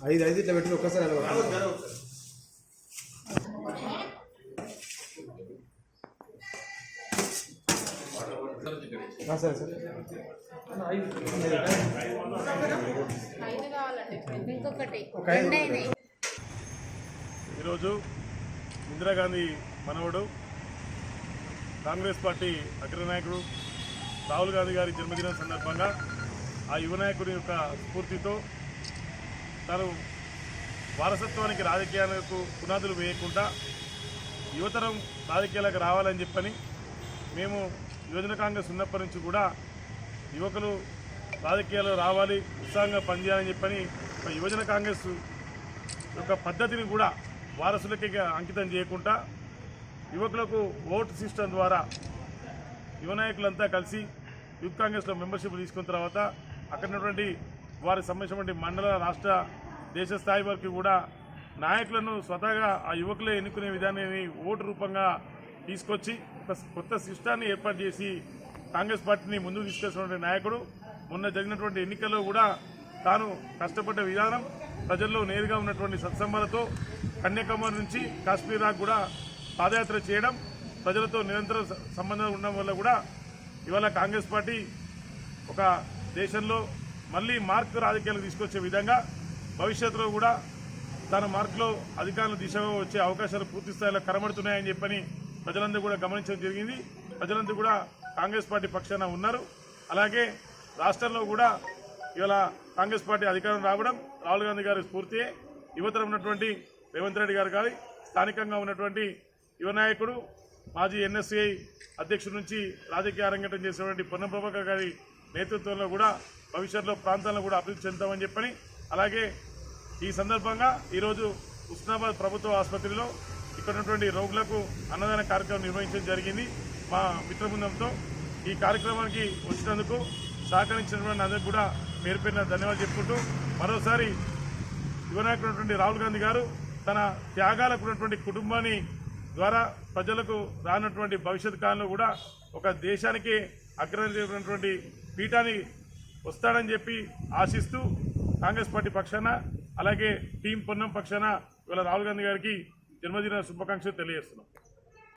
ఐదు ఇట్లా పెట్టి ఒక్కసారి సరే సరే ఈరోజు ఇందిరాగాంధీ మనవడు కాంగ్రెస్ పార్టీ అగ్రనాయకుడు రాహుల్ గాంధీ గారి జన్మదినం సందర్భంగా ఆ యువ నాయకుడి యొక్క స్ఫూర్తితో తాను వారసత్వానికి రాజకీయాలకు పునాదులు వేయకుండా యువతరం రాజకీయాలకు రావాలని చెప్పని మేము యువజన కాంగ్రెస్ ఉన్నప్పటి నుంచి కూడా యువకులు రాజకీయాల్లో రావాలి, ఉత్సాహంగా పనిచేయాలని చెప్పని యువజన కాంగ్రెస్ యొక్క పద్ధతిని కూడా వారసులకి అంకితం చేయకుండా యువకులకు ఓటు సిస్టమ్ ద్వారా యువ నాయకులంతా కలిసి యూత్ కాంగ్రెస్లో మెంబర్షిప్ తీసుకున్న తర్వాత అక్కడ ఉన్నటువంటి వారికి సంబంధించినటువంటి మండల, రాష్ట్ర, దేశ స్థాయి వరకు కూడా నాయకులను స్వతహాగా ఆ యువకులే ఎన్నుకునే విధానాన్ని ఓటు రూపంగా తీసుకొచ్చి ఒక కొత్త సిస్టాన్ని ఏర్పాటు చేసి కాంగ్రెస్ పార్టీని ముందుకు తీసుకొచ్చినటువంటి నాయకుడు మొన్న జరిగినటువంటి ఎన్నికల్లో కూడా తాను కష్టపడ్డ విధానం ప్రజల్లో నేరుగా ఉన్నటువంటి సత్సంబాలతో కన్యాకుమారి నుంచి కాశ్మీర్ దాకా కూడా పాదయాత్ర చేయడం, ప్రజలతో నిరంతర సంబంధం ఉండడం వల్ల కూడా ఇవాళ కాంగ్రెస్ పార్టీ ఒక దేశంలో మళ్ళీ మార్క్ రాజకీయాలు తీసుకొచ్చే విధంగా భవిష్యత్తులో కూడా తన మార్కులో అధికారుల దిశగా వచ్చే అవకాశాలు పూర్తి స్థాయిలో కనబడుతున్నాయని చెప్పని ప్రజలందరూ కూడా గమనించడం జరిగింది. ప్రజలందరూ కూడా కాంగ్రెస్ పార్టీ పక్షాన ఉన్నారు. అలాగే రాష్ట్రంలో కూడా ఇవాళ కాంగ్రెస్ పార్టీ అధికారం రావడం రాహుల్ గాంధీ గారి స్ఫూర్తియే. యువతరం ఉన్నటువంటి రేవంత్ రెడ్డి గారు కానీ స్థానికంగా ఉన్నటువంటి యువ నాయకుడు మాజీ ఎన్ఎస్సిఐ అధ్యక్షుడి నుంచి రాజకీయ అరంగేటం చేసినటువంటి పొన్నం ప్రభాకర్ గారి నేతృత్వంలో కూడా భవిష్యత్తులో ప్రాంతాలను కూడా అభివృద్ధి చెందుతామని చెప్పని, అలాగే ఈ సందర్భంగా ఈరోజు ఉస్నాబాద్ ప్రభుత్వ ఆసుపత్రిలో ఇక్కడ ఉన్నటువంటి రోగులకు అన్నదాన కార్యక్రమం నిర్వహించడం జరిగింది మా మిత్రబృందంతో. ఈ కార్యక్రమానికి వచ్చినందుకు సహకరించినటువంటి అందరికీ కూడా పేరు పేరున ధన్యవాదాలు చెప్పుకుంటూ మరోసారి యువ నాయకుడు రాహుల్ గాంధీ గారు తన త్యాగాలకు ఉన్నటువంటి కుటుంబాన్ని ద్వారా ప్రజలకు రానటువంటి భవిష్యత్ కాలంలో కూడా ఒక దేశానికి అగ్రమైనటువంటి పీఠాన్ని వస్తాడని చెప్పి ఆశిస్తూ కాంగ్రెస్ పార్టీ పక్షాన అలాగే టీం పొన్నం పక్షాన ఇవాళ రాహుల్ గాంధీ గారికి జన్మదిన శుభాకాంక్షలు తెలియజేస్తున్నాం.